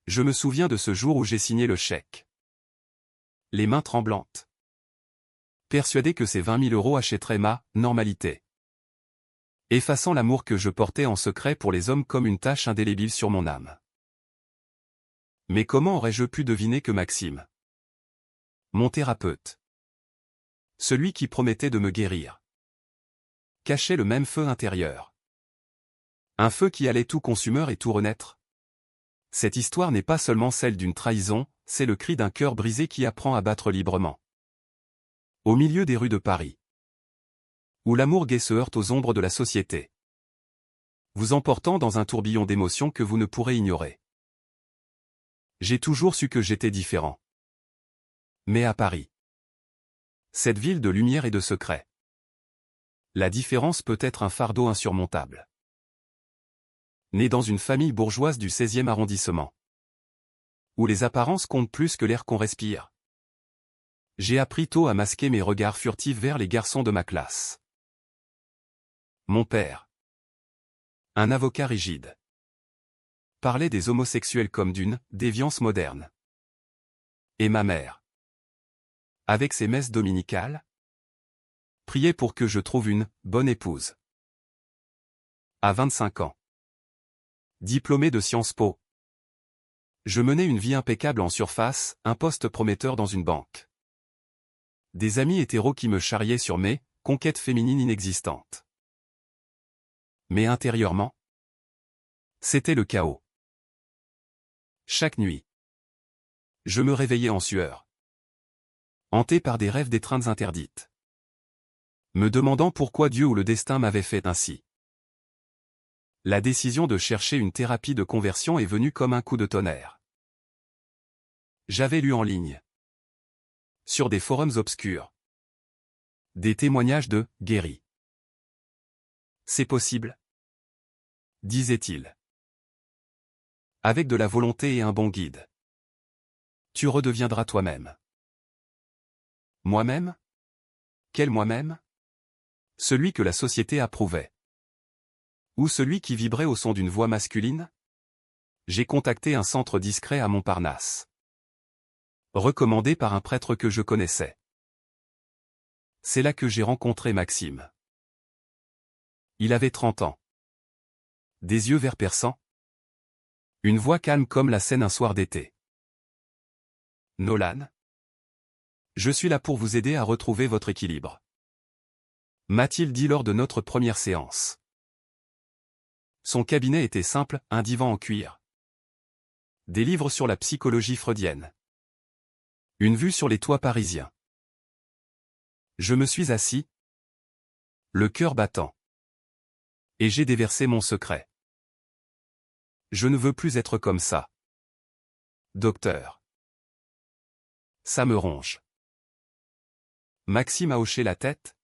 Je me souviens de ce jour où j'ai signé le chèque. Les mains tremblantes. Persuadé que ces 20 000 € achèteraient ma normalité. Effaçant l'amour que je portais en secret pour les hommes comme une tache indélébile sur mon âme. Mais comment aurais-je pu deviner que Maxime, mon thérapeute, celui qui promettait de me guérir, cachait le même feu intérieur. Un feu qui allait tout consumeur et tout renaître. Cette histoire n'est pas seulement celle d'une trahison, c'est le cri d'un cœur brisé qui apprend à battre librement. Au milieu des rues de Paris, où l'amour gai se heurte aux ombres de la société, vous emportant dans un tourbillon d'émotions que vous ne pourrez ignorer. J'ai toujours su que j'étais différent. Mais à Paris, cette ville de lumière et de secrets, la différence peut être un fardeau insurmontable. Né dans une famille bourgeoise du 16e arrondissement, où les apparences comptent plus que l'air qu'on respire, j'ai appris tôt à masquer mes regards furtifs vers les garçons de ma classe. Mon père, un avocat rigide, parlait des homosexuels comme d'une déviance moderne. Et ma mère, avec ses messes dominicales, priait pour que je trouve une bonne épouse. À 25 ans, diplômé de Sciences Po, je menais une vie impeccable en surface, un poste prometteur dans une banque. Des amis hétéros qui me charriaient sur mes conquêtes féminines inexistantes. Mais intérieurement, c'était le chaos. Chaque nuit, je me réveillais en sueur, hanté par des rêves d'étreintes interdites, me demandant pourquoi Dieu ou le destin m'avait fait ainsi. La décision de chercher une thérapie de conversion est venue comme un coup de tonnerre. J'avais lu en ligne, sur des forums obscurs, des témoignages de guéris. C'est possible, disait-il. Avec de la volonté et un bon guide, tu redeviendras toi-même. Moi-même? Quel moi-même? Celui que la société approuvait. Ou celui qui vibrait au son d'une voix masculine? J'ai contacté un centre discret à Montparnasse, recommandé par un prêtre que je connaissais. C'est là que j'ai rencontré Maxime. Il avait 30 ans. Des yeux verts perçants. Une voix calme comme la Seine un soir d'été. Nolan, je suis là pour vous aider à retrouver votre équilibre, m'a-t-il dit lors de notre première séance. Son cabinet était simple, un divan en cuir, des livres sur la psychologie freudienne, une vue sur les toits parisiens. Je me suis assis, le cœur battant, et j'ai déversé mon secret. Je ne veux plus être comme ça, docteur. Ça me ronge. Maxime a hoché la tête,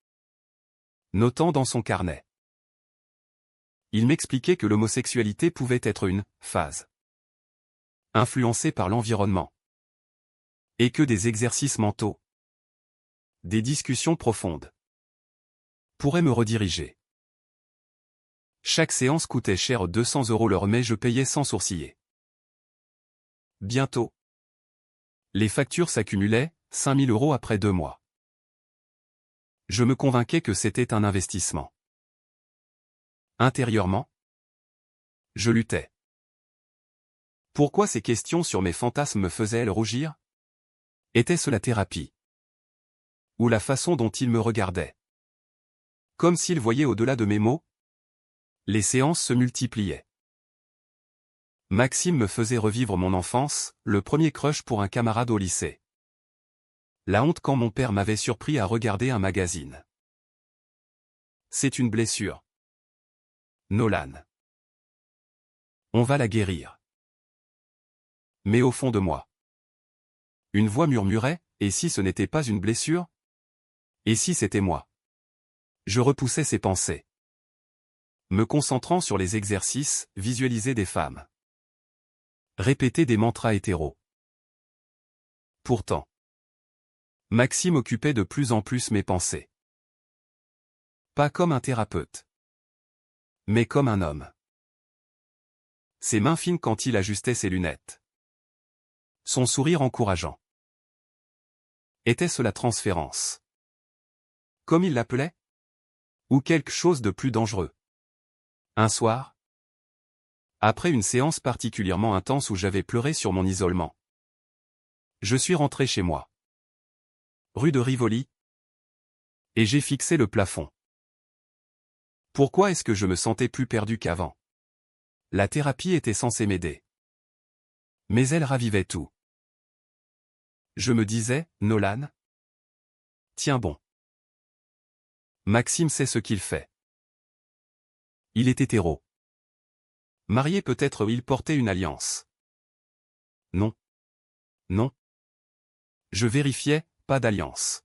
notant dans son carnet. Il m'expliquait que l'homosexualité pouvait être une phase, influencée par l'environnement, et que des exercices mentaux, des discussions profondes, pourraient me rediriger. Chaque séance coûtait cher 200 € l'heure, mais je payais sans sourciller. Bientôt, les factures s'accumulaient, 5 000 € après 2 mois. Je me convainquais que c'était un investissement. Intérieurement, je luttais. Pourquoi ces questions sur mes fantasmes me faisaient-elles rougir? Était-ce la thérapie? Ou la façon dont il me regardait? Comme s'il voyait au-delà de mes mots? Les séances se multipliaient. Maxime me faisait revivre mon enfance, le premier crush pour un camarade au lycée. La honte quand mon père m'avait surpris à regarder un magazine. C'est une blessure, Nolan. On va la guérir. Mais au fond de moi, une voix murmurait, et si ce n'était pas une blessure? Et si c'était moi? Je repoussais ces pensées, me concentrant sur les exercices, visualiser des femmes, répéter des mantras hétéros. Pourtant, Maxime occupait de plus en plus mes pensées. Pas comme un thérapeute, mais comme un homme. Ses mains fines quand il ajustait ses lunettes, Son sourire encourageant. Était-ce la transférence? Comme il l'appelait? Ou quelque chose de plus dangereux? Un soir, après une séance particulièrement intense où j'avais pleuré sur mon isolement, je suis rentré chez moi, rue de Rivoli, et j'ai fixé le plafond. Pourquoi est-ce que je me sentais plus perdu qu'avant? La thérapie était censée m'aider. Mais elle ravivait tout. Je me disais, Nolan? Tiens bon. Maxime sait ce qu'il fait. Il est hétéro. Marié peut-être, il portait une alliance. Non. Non. Je vérifiais, pas d'alliance.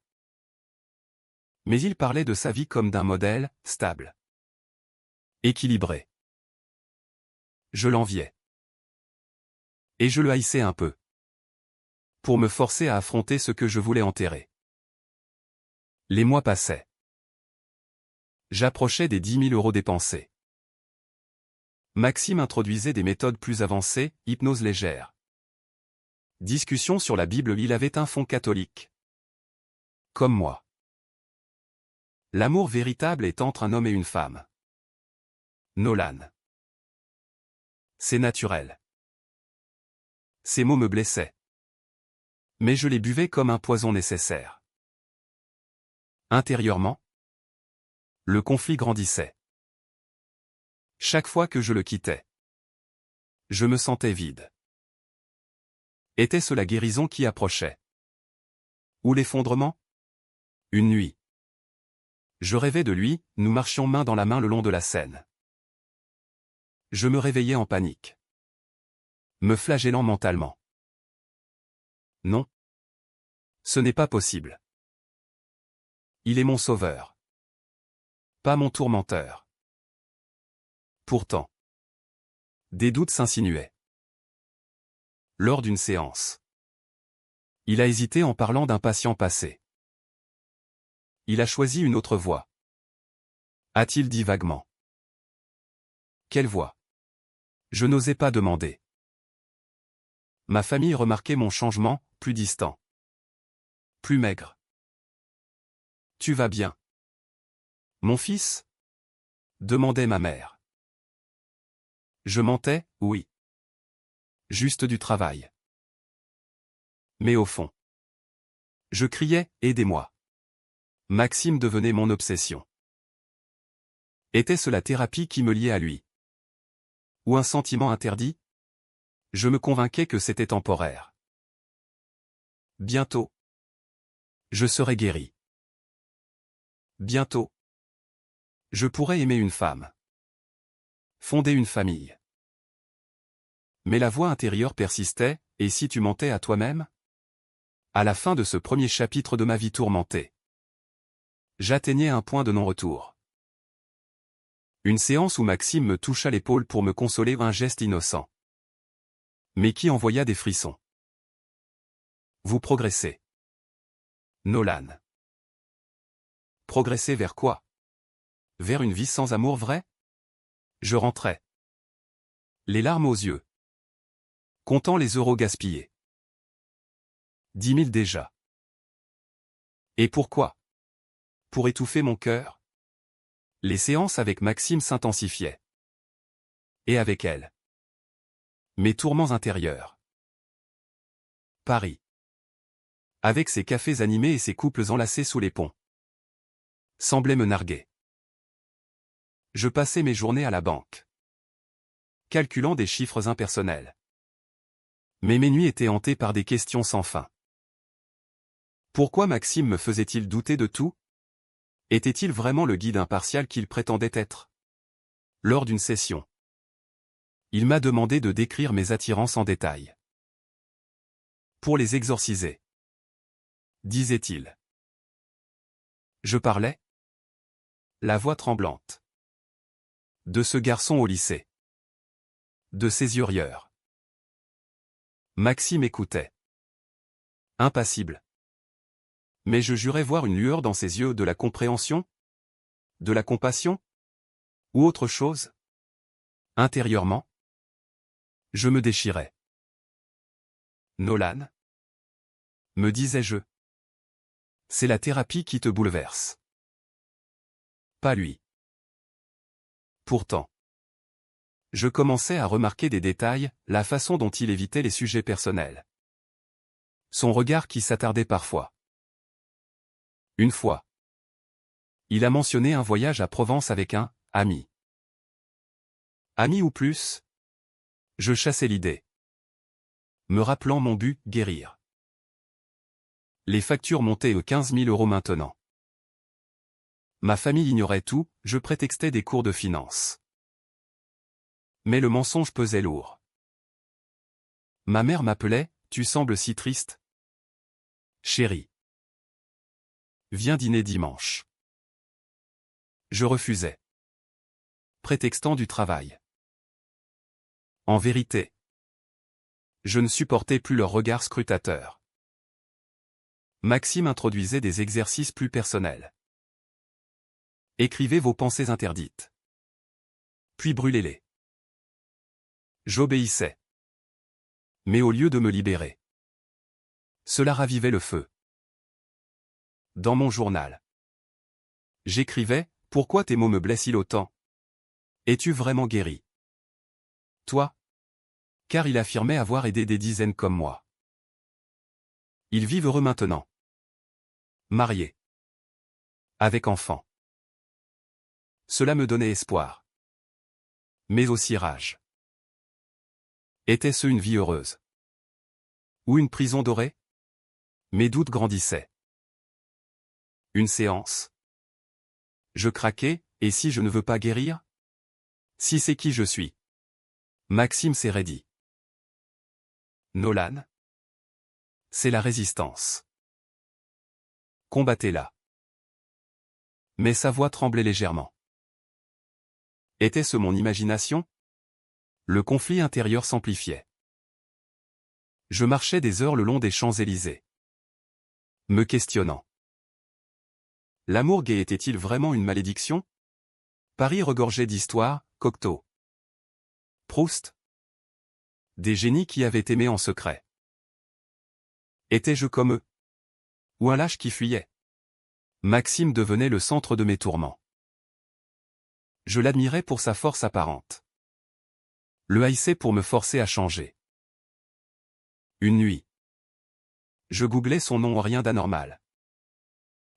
Mais il parlait de sa vie comme d'un modèle, stable. Équilibré. Je l'enviais. Et je le haïssais un peu. Pour me forcer à affronter ce que je voulais enterrer. Les mois passaient. J'approchais des 10 000 € dépensés. Maxime introduisait des méthodes plus avancées, hypnose légère. Discussion sur la Bible, il avait un fond catholique. Comme moi. L'amour véritable est entre un homme et une femme. Nolan. C'est naturel. Ces mots me blessaient. Mais je les buvais comme un poison nécessaire. Intérieurement, le conflit grandissait. Chaque fois que je le quittais, je me sentais vide. Était-ce la guérison qui approchait? Ou l'effondrement? Une nuit. Je rêvais de lui, nous marchions main dans la main le long de la Seine. Je me réveillais en panique. Me flagellant mentalement. Non. Ce n'est pas possible. Il est mon sauveur. Pas mon tourmenteur. Pourtant, des doutes s'insinuaient. Lors d'une séance, il a hésité en parlant d'un patient passé. Il a choisi une autre voie. A-t-il dit vaguement. Quelle voie? Je n'osais pas demander. Ma famille remarquait mon changement, plus distant. Plus maigre. Tu vas bien? Mon fils? Demandait ma mère. Je mentais, oui. Juste du travail. Mais au fond, je criais, aidez-moi. Maxime devenait mon obsession. Était-ce la thérapie qui me liait à lui? Ou un sentiment interdit? Je me convainquais que c'était temporaire. Bientôt, je serai guéri. Bientôt, je pourrai aimer une femme. Fonder une famille. Mais la voix intérieure persistait, et si tu mentais à toi-même? À la fin de ce premier chapitre de ma vie tourmentée, j'atteignais un point de non-retour. Une séance où Maxime me toucha l'épaule pour me consoler, un geste innocent. Mais qui envoya des frissons. Vous progressez. Nolan. Progresser vers quoi? Vers une vie sans amour vrai? Je rentrais. Les larmes aux yeux. Comptant les euros gaspillés. 10 000 déjà. Et pourquoi? Pour étouffer mon cœur? Les séances avec Maxime s'intensifiaient. Et avec elle. Mes tourments intérieurs. Paris. Avec ses cafés animés et ses couples enlacés sous les ponts. Semblait me narguer. Je passais mes journées à la banque. Calculant des chiffres impersonnels. Mais mes nuits étaient hantées par des questions sans fin. Pourquoi Maxime me faisait-il douter de tout? Était-il vraiment le guide impartial qu'il prétendait être? Lors d'une session, il m'a demandé de décrire mes attirances en détail. Pour les exorciser. Disait-il. Je parlais. La voix tremblante. De ce garçon au lycée. De ses yeux rieurs. Maxime écoutait. Impassible. Mais je jurais voir une lueur dans ses yeux, de la compréhension? De la compassion? Ou autre chose? Intérieurement, je me déchirais. Nolan? Me disais-je. C'est la thérapie qui te bouleverse. Pas lui. Pourtant. Je commençais à remarquer des détails, la façon dont il évitait les sujets personnels. Son regard qui s'attardait parfois. Une fois. Il a mentionné un voyage à Provence avec un ami. Ami ou plus? Je chassais l'idée. Me rappelant mon but, guérir. Les factures montaient aux 15 000 € maintenant. Ma famille ignorait tout, je prétextais des cours de finance. Mais le mensonge pesait lourd. Ma mère m'appelait, tu sembles si triste. Chérie. Viens dîner dimanche. Je refusais. Prétextant du travail. En vérité. Je ne supportais plus leur regard scrutateur. Maxime introduisait des exercices plus personnels. Écrivez vos pensées interdites. Puis brûlez-les. J'obéissais. Mais au lieu de me libérer, cela ravivait le feu. Dans mon journal, j'écrivais, pourquoi tes mots me blessent-ils autant? Es-tu vraiment guéri? Toi? Car il affirmait avoir aidé des dizaines comme moi. Ils vivent heureux maintenant. Mariés. Avec enfants. Cela me donnait espoir. Mais aussi rage. Était-ce une vie heureuse? Ou une prison dorée? Mes doutes grandissaient. Une séance. Je craquais, et si je ne veux pas guérir? Si c'est qui je suis? Maxime s'est raidi. Nolan? C'est la résistance. Combattez-la. Mais sa voix tremblait légèrement. Était-ce mon imagination? Le conflit intérieur s'amplifiait. Je marchais des heures le long des Champs-Élysées. Me questionnant. L'amour gay était-il vraiment une malédiction? Paris regorgeait d'histoires, Cocteau. Proust. Des génies qui avaient aimé en secret. Étais-je comme eux? Ou un lâche qui fuyait? Maxime devenait le centre de mes tourments. Je l'admirais pour sa force apparente. Le haïssais pour me forcer à changer. Une nuit. Je googlais son nom, rien d'anormal.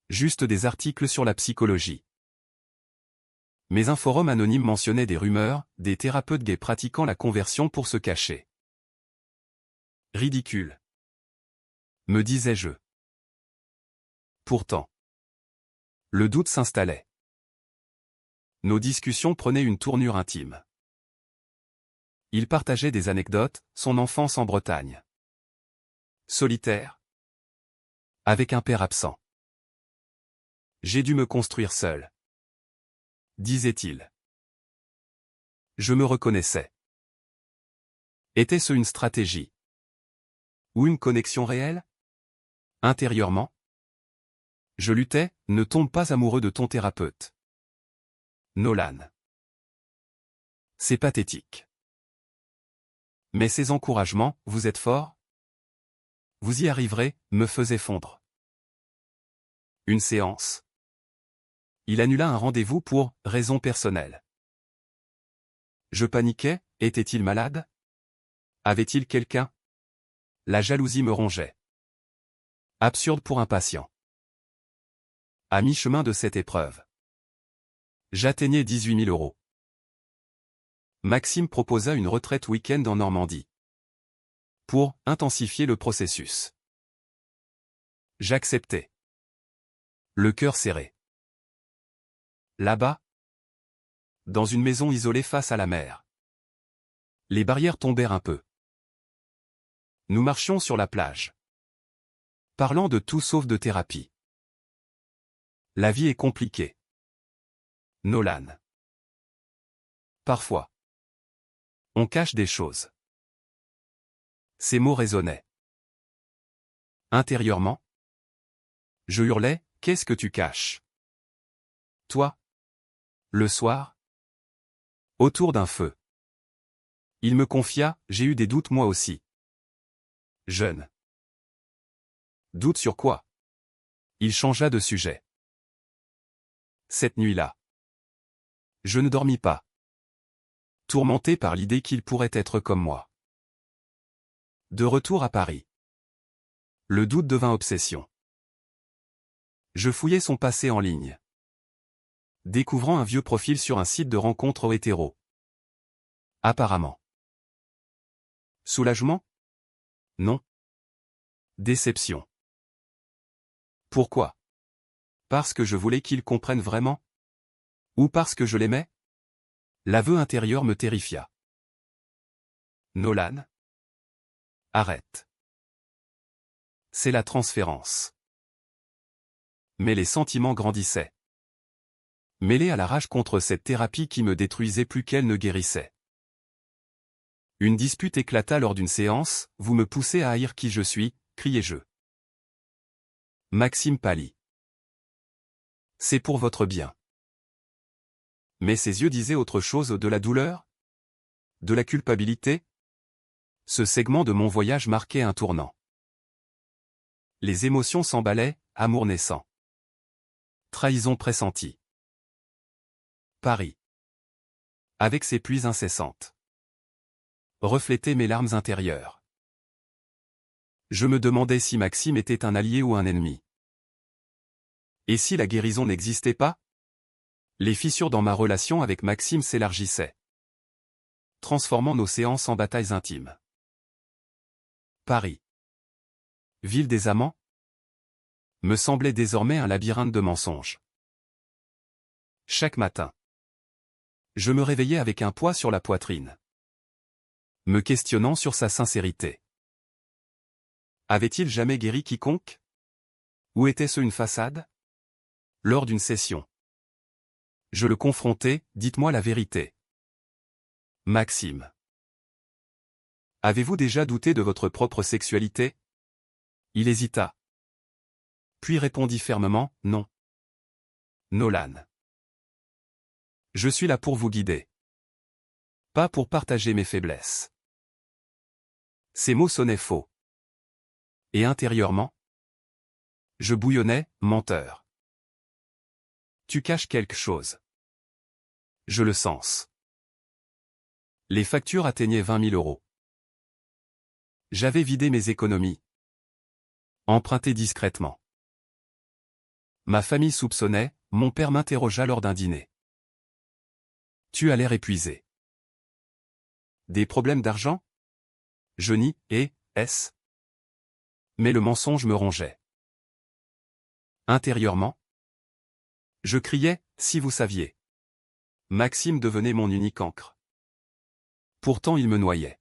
Juste des articles sur la psychologie. Mais un forum anonyme mentionnait des rumeurs, des thérapeutes gays pratiquant la conversion pour se cacher. Ridicule. Me disais-je. Pourtant. Le doute s'installait. Nos discussions prenaient une tournure intime. Il partageait des anecdotes, son enfance en Bretagne. Solitaire. Avec un père absent. J'ai dû me construire seul. Disait-il. Je me reconnaissais. Était-ce une stratégie? Ou une connexion réelle? Intérieurement? Je luttais, ne tombe pas amoureux de ton thérapeute. Nolan. C'est pathétique. Mais ces encouragements, vous êtes fort? Vous y arriverez, me faisaient fondre. Une séance. Il annula un rendez-vous pour raisons personnelles. Je paniquais, était-il malade? Avait-il quelqu'un? La jalousie me rongeait. Absurde pour un patient. À mi-chemin de cette épreuve. J'atteignais 18 000 €. Maxime proposa une retraite week-end en Normandie. Pour intensifier le processus. J'acceptais. Le cœur serré. Là-bas, dans une maison isolée face à la mer. Les barrières tombèrent un peu. Nous marchions sur la plage. Parlant de tout sauf de thérapie. La vie est compliquée. Nolan. Parfois. On cache des choses. Ces mots résonnaient. Intérieurement. Je hurlais, qu'est-ce que tu caches? Toi? Le soir? Autour d'un feu. Il me confia, j'ai eu des doutes moi aussi. Jeune. Doute sur quoi? Il changea de sujet. Cette nuit-là. Je ne dormis pas. Tourmenté par l'idée qu'il pourrait être comme moi. De retour à Paris. Le doute devint obsession. Je fouillais son passé en ligne. Découvrant un vieux profil sur un site de rencontres hétéros. Apparemment. Soulagement? Non. Déception. Pourquoi? Parce que je voulais qu'il comprenne vraiment? Ou parce que je l'aimais? L'aveu intérieur me terrifia. Nolan? Arrête. C'est la transférence. Mais les sentiments grandissaient. Mêlés à la rage contre cette thérapie qui me détruisait plus qu'elle ne guérissait. Une dispute éclata lors d'une séance, vous me poussez à haïr qui je suis, criai-je. Maxime pâlit. C'est pour votre bien. Mais ses yeux disaient autre chose de la douleur? De la culpabilité? Ce segment de mon voyage marquait un tournant. Les émotions s'emballaient, amour naissant. Trahison pressentie. Paris. Avec ses pluies incessantes. Reflétait mes larmes intérieures. Je me demandais si Maxime était un allié ou un ennemi. Et si la guérison n'existait pas? Les fissures dans ma relation avec Maxime s'élargissaient, transformant nos séances en batailles intimes. Paris. Ville des amants? Me semblait désormais un labyrinthe de mensonges. Chaque matin. Je me réveillais avec un poids sur la poitrine. Me questionnant sur sa sincérité. Avait-il jamais guéri quiconque? Ou était-ce une façade? Lors d'une session. Je le confrontais, dites-moi la vérité. Maxime. Avez-vous déjà douté de votre propre sexualité? Il hésita. Puis répondit fermement, non. Nolan. Je suis là pour vous guider. Pas pour partager mes faiblesses. Ces mots sonnaient faux. Et intérieurement? Je bouillonnais, menteur. Tu caches quelque chose. Je le sens. Les factures atteignaient 20 000 euros. J'avais vidé mes économies. Emprunté discrètement. Ma famille soupçonnait, mon père m'interrogea lors d'un dîner. Tu as l'air épuisé. Des problèmes d'argent? Je nie, et, est-ce? Mais le mensonge me rongeait. Intérieurement? Je criais, si vous saviez. Maxime devenait mon unique ancre. Pourtant il me noyait.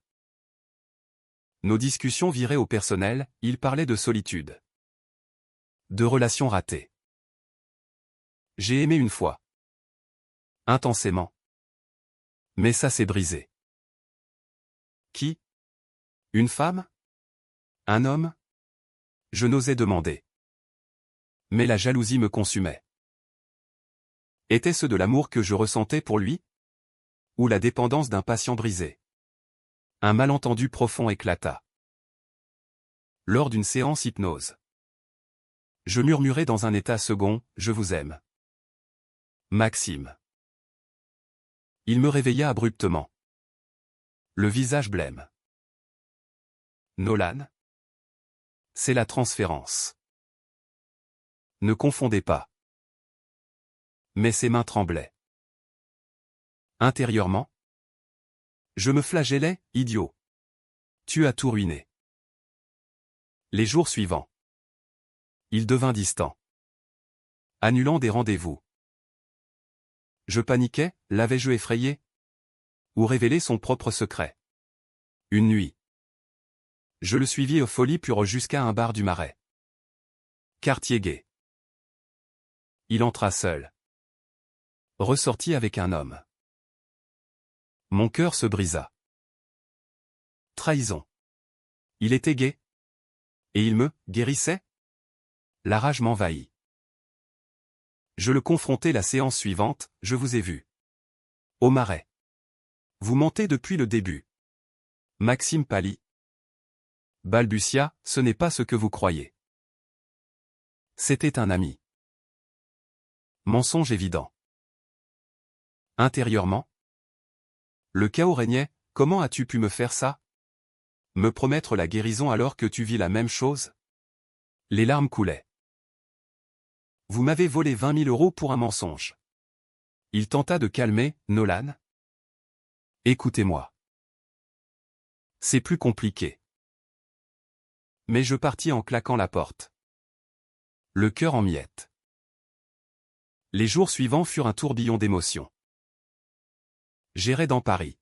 Nos discussions viraient au personnel, il parlait de solitude. De relations ratées. J'ai aimé une fois. Intensément. Mais ça s'est brisé. Qui? Une femme? Un homme? Je n'osais demander. Mais la jalousie me consumait. Était-ce de l'amour que je ressentais pour lui? Ou la dépendance d'un patient brisé? Un malentendu profond éclata. Lors d'une séance hypnose. Je murmurai dans un état second, je vous aime. Maxime. Il me réveilla abruptement. Le visage blême. Nolan? C'est la transférence. Ne confondez pas. Mais ses mains tremblaient. Intérieurement? Je me flagellais, idiot. Tu as tout ruiné. Les jours suivants. Il devint distant. Annulant des rendez-vous. Je paniquais, l'avais-je effrayé? Ou révélé son propre secret? Une nuit. Je le suivis aux Folies Pures jusqu'à un bar du Marais. Quartier gay. Il entra seul. Ressortit avec un homme. Mon cœur se brisa. Trahison. Il était gai. Et il me guérissait? La rage m'envahit. Je le confrontai la séance suivante, je vous ai vu. Au Marais. Vous mentez depuis le début. Maxime pâlit. balbutia, ce n'est pas ce que vous croyez. C'était un ami. Mensonge évident. Intérieurement, le chaos régnait. Comment as-tu pu me faire ça? Me promettre la guérison alors que tu vis la même chose? Les larmes coulaient. Vous m'avez volé 20 000 € pour un mensonge. Il tenta de calmer, Nolan. Écoutez-moi. C'est plus compliqué. Mais je partis en claquant la porte. Le cœur en miettes. Les jours suivants furent un tourbillon d'émotions. J'errais dans Paris.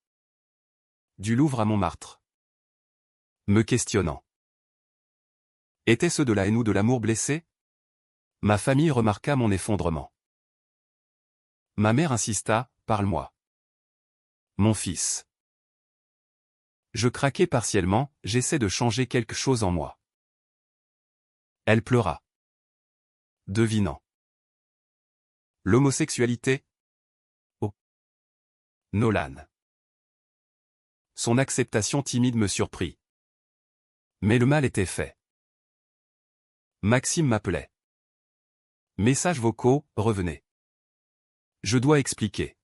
Du Louvre à Montmartre. Me questionnant. Était-ce de la haine ou de l'amour blessé? Ma famille remarqua mon effondrement. Ma mère insista, parle-moi. Mon fils. Je craquai partiellement, j'essaie de changer quelque chose en moi. Elle pleura. Devinant. L'homosexualité? Oh. Nolan. Son acceptation timide me surprit. Mais le mal était fait. Maxime m'appelait. Messages vocaux, revenez. Je dois expliquer.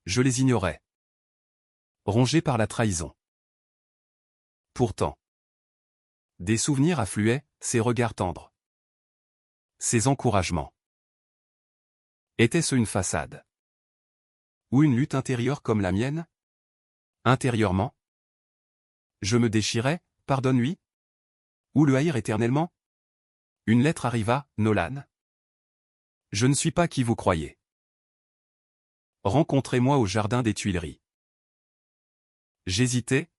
Je les ignorais. Rongé par la trahison. Pourtant. Des souvenirs affluaient, ses regards tendres. Ses encouragements. Était-ce une façade? Ou une lutte intérieure comme la mienne? Intérieurement? Je me déchirais, pardonne-lui? Ou le haïr éternellement? Une lettre arriva, Nolan. Je ne suis pas qui vous croyez. Rencontrez-moi au jardin des Tuileries. J'hésitais.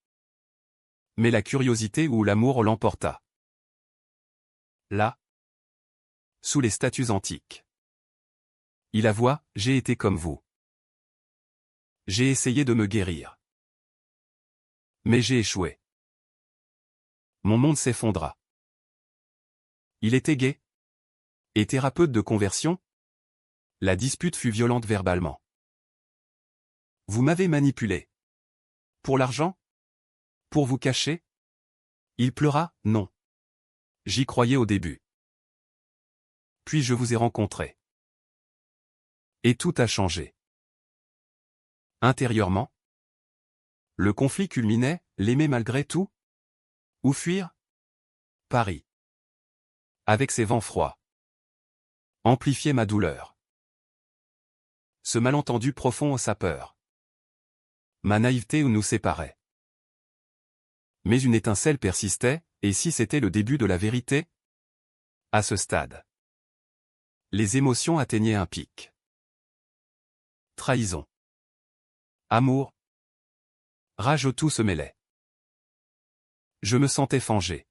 Mais la curiosité ou l'amour l'emporta. Là. Sous les statues antiques. Il avoua, j'ai été comme vous. J'ai essayé de me guérir. Mais j'ai échoué. Mon monde s'effondra. Il était gai. Et thérapeute de conversion? La dispute fut violente verbalement. Vous m'avez manipulé. Pour l'argent? Pour vous cacher? Il pleura, non. J'y croyais au début. Puis je vous ai rencontré. Et tout a changé. Intérieurement? Le conflit culminait, l'aimer malgré tout? Ou fuir? Paris. Avec ses vents froids. Amplifiait ma douleur. Ce malentendu profond sa peur. Ma naïveté où nous séparait. Mais une étincelle persistait, et si c'était le début de la vérité? À ce stade. Les émotions atteignaient un pic. Trahison. Amour. Rage, tout se mêlait. Je me sentais fangé.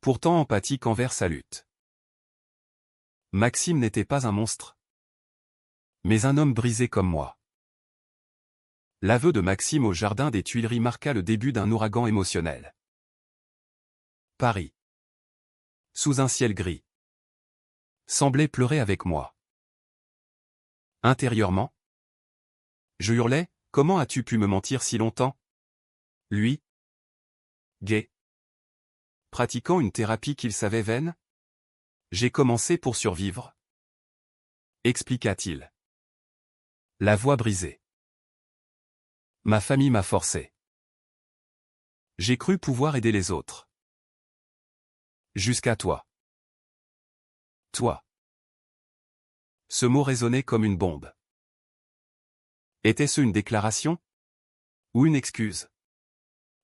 Pourtant empathique envers sa lutte. Maxime n'était pas un monstre. Mais un homme brisé comme moi. L'aveu de Maxime au jardin des Tuileries marqua le début d'un ouragan émotionnel. Paris. Sous un ciel gris. Semblait pleurer avec moi. Intérieurement. Je hurlais, comment as-tu pu me mentir si longtemps? Lui. Gay. Pratiquant une thérapie qu'il savait vaine? J'ai commencé pour survivre. Expliqua-t-il. La voix brisée. Ma famille m'a forcé. J'ai cru pouvoir aider les autres. Jusqu'à toi. Toi. Ce mot résonnait comme une bombe. Était-ce une déclaration? Ou une excuse?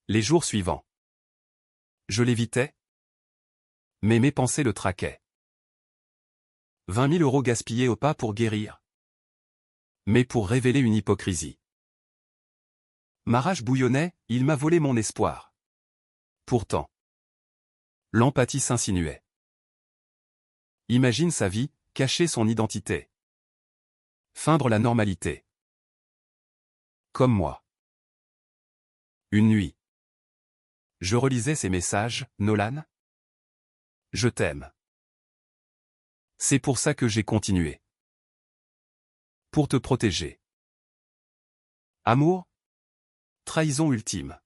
Les jours suivants. Je l'évitais. Mais mes pensées le traquaient. 20 000 € gaspillés au pas pour guérir. Mais pour révéler une hypocrisie. Ma rage bouillonnait, il m'a volé mon espoir. Pourtant. L'empathie s'insinuait. Imagine sa vie, cacher son identité. Feindre la normalité. Comme moi. Une nuit. Je relisais ces messages, Nolan. Je t'aime. C'est pour ça que j'ai continué. Pour te protéger. Amour? Trahison ultime.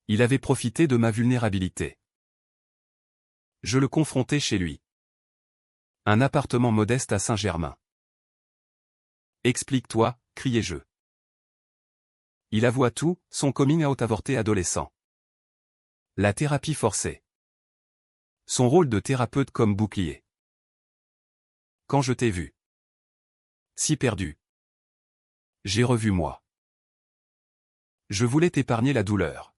Il avait profité de ma vulnérabilité. Je le confrontais chez lui. Un appartement modeste à Saint-Germain. Explique-toi, criai-je. Il avoua tout, son coming out avorté adolescent. La thérapie forcée. Son rôle de thérapeute comme bouclier. Quand je t'ai vu. Si perdu. J'ai revu moi. Je voulais t'épargner la douleur.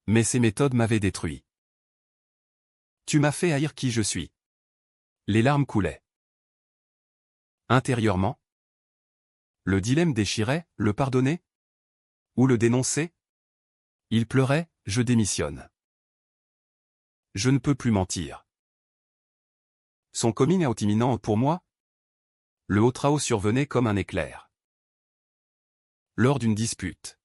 Mais ces méthodes m'avaient détruit. Tu m'as fait haïr qui je suis. Les larmes coulaient. Intérieurement. Le dilemme déchirait, le pardonner? Ou le dénoncer? Il pleurait, je démissionne. Je ne peux plus mentir. Son coming out imminent pour moi? Le haut trao survenait comme un éclair. Lors d'une dispute.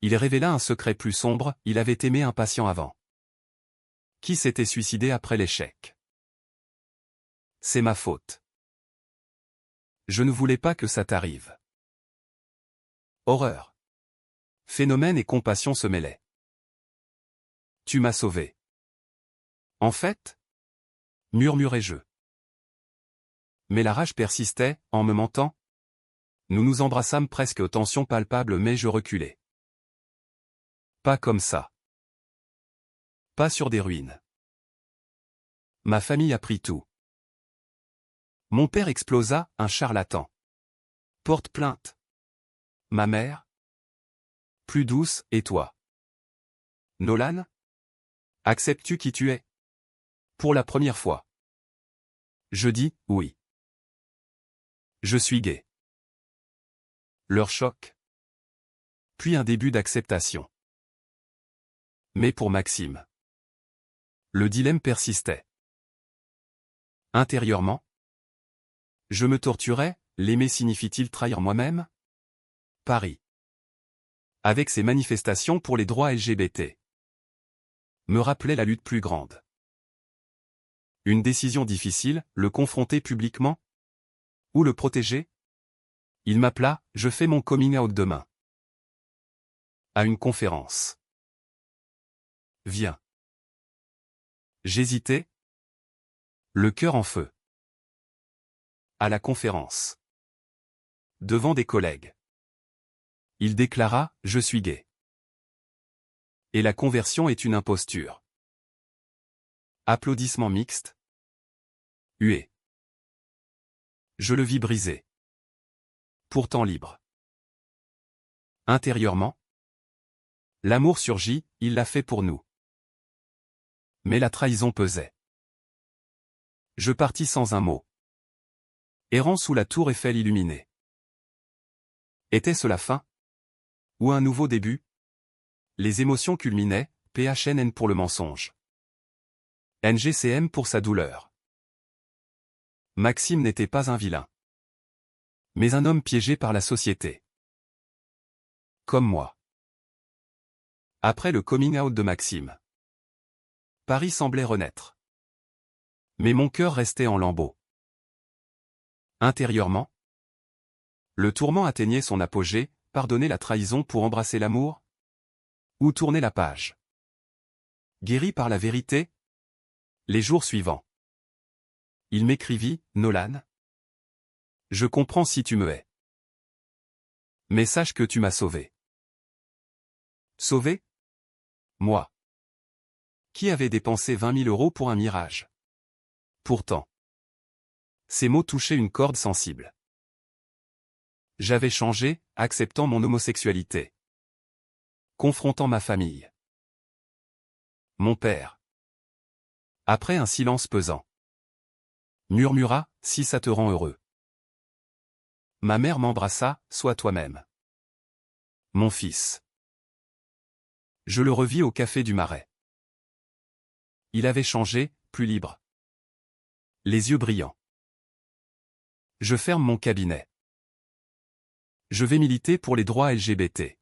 Il révéla un secret plus sombre, il avait aimé un patient avant. Qui s'était suicidé après l'échec. C'est ma faute. Je ne voulais pas que ça t'arrive. Horreur. Phénomène et compassion se mêlaient. Tu m'as sauvé. En fait? Murmurai-je. Mais la rage persistait, en me mentant. Nous nous embrassâmes presque aux tensions palpables mais je reculai. Pas comme ça. Pas sur des ruines. Ma famille a pris tout. Mon père explosa, un charlatan. Porte plainte. Ma mère? Plus douce, et toi? Nolan? Acceptes-tu qui tu es? Pour la première fois. Je dis, oui. Je suis gay. Leur choc. Puis un début d'acceptation. Mais pour Maxime. Le dilemme persistait. Intérieurement. Je me torturais, l'aimer signifie-t-il trahir moi-même? Paris. Avec ses manifestations pour les droits LGBT. Me rappelait la lutte plus grande. Une décision difficile, le confronter publiquement? Ou le protéger? Il m'appela, je fais mon coming out demain. À une conférence. Viens. J'hésitais. Le cœur en feu. À la conférence. Devant des collègues. Il déclara, je suis gay. Et la conversion est une imposture. Applaudissements mixtes. Huée. Je le vis brisé. Pourtant libre. Intérieurement. L'amour surgit, il l'a fait pour nous. Mais la trahison pesait. Je partis sans un mot. Errant sous la tour Eiffel illuminée. Était-ce la fin? Ou un nouveau début? Les émotions culminaient, PHNN pour le mensonge. NGCM pour sa douleur. Maxime n'était pas un vilain. Mais un homme piégé par la société. Comme moi. Après le coming out de Maxime. Paris semblait renaître. Mais mon cœur restait en lambeaux. Intérieurement. Le tourment atteignait son apogée, pardonner la trahison pour embrasser l'amour? Ou tourner la page? Guéri par la vérité? Les jours suivants. Il m'écrivit, Nolan. Je comprends si tu me hais. Mais sache que tu m'as sauvé. Sauvé? Moi. Qui avait dépensé 20 000 € pour un mirage? Pourtant. Ces mots touchaient une corde sensible. J'avais changé, acceptant mon homosexualité. Confrontant ma famille. Mon père. Après un silence pesant. Murmura, si ça te rend heureux. Ma mère m'embrassa, sois toi-même. Mon fils. Je le revis au café du Marais. Il avait changé, plus libre. Les yeux brillants. Je ferme mon cabinet. Je vais militer pour les droits LGBT.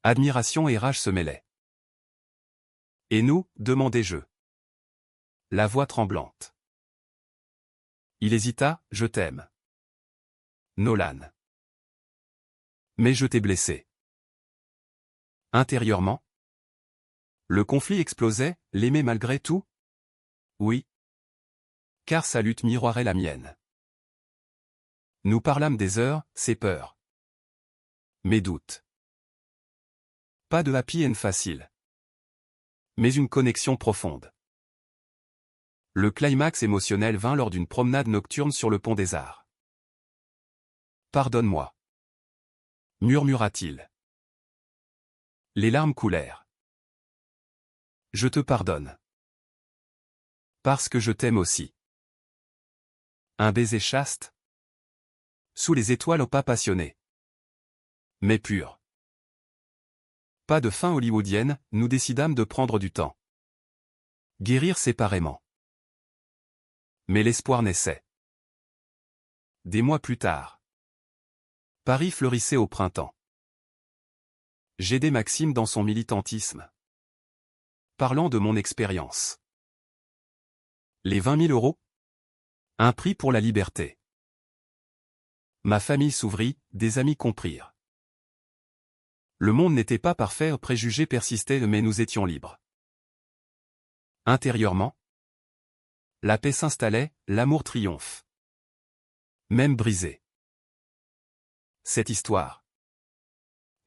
Admiration et rage se mêlaient. Et nous, demandai-je. La voix tremblante. Il hésita, je t'aime. Nolan. Mais je t'ai blessé. Intérieurement, le conflit explosait, l'aimer malgré tout? Oui. Car sa lutte miroirait la mienne. Nous parlâmes des heures, ses peurs. Mes doutes. Pas de happy end facile. Mais une connexion profonde. Le climax émotionnel vint lors d'une promenade nocturne sur le pont des Arts. Pardonne-moi, murmura-t-il. Les larmes coulèrent. Je te pardonne. Parce que je t'aime aussi. Un baiser chaste? Sous les étoiles au pas passionné. Mais pur. Pas de fin hollywoodienne, nous décidâmes de prendre du temps. Guérir séparément. Mais l'espoir naissait. Des mois plus tard. Paris fleurissait au printemps. J'aidais Maxime dans son militantisme. Parlant de mon expérience. Les 20 000 euros? Un prix pour la liberté. Ma famille s'ouvrit, des amis comprirent. Le monde n'était pas parfait, préjugés persistaient, mais nous étions libres. Intérieurement, la paix s'installait, l'amour triomphe. Même brisé. Cette histoire,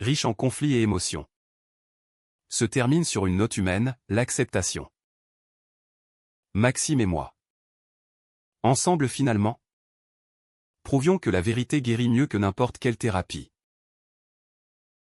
riche en conflits et émotions, se termine sur une note humaine, l'acceptation. Maxime et moi. Ensemble finalement, prouvions que la vérité guérit mieux que n'importe quelle thérapie.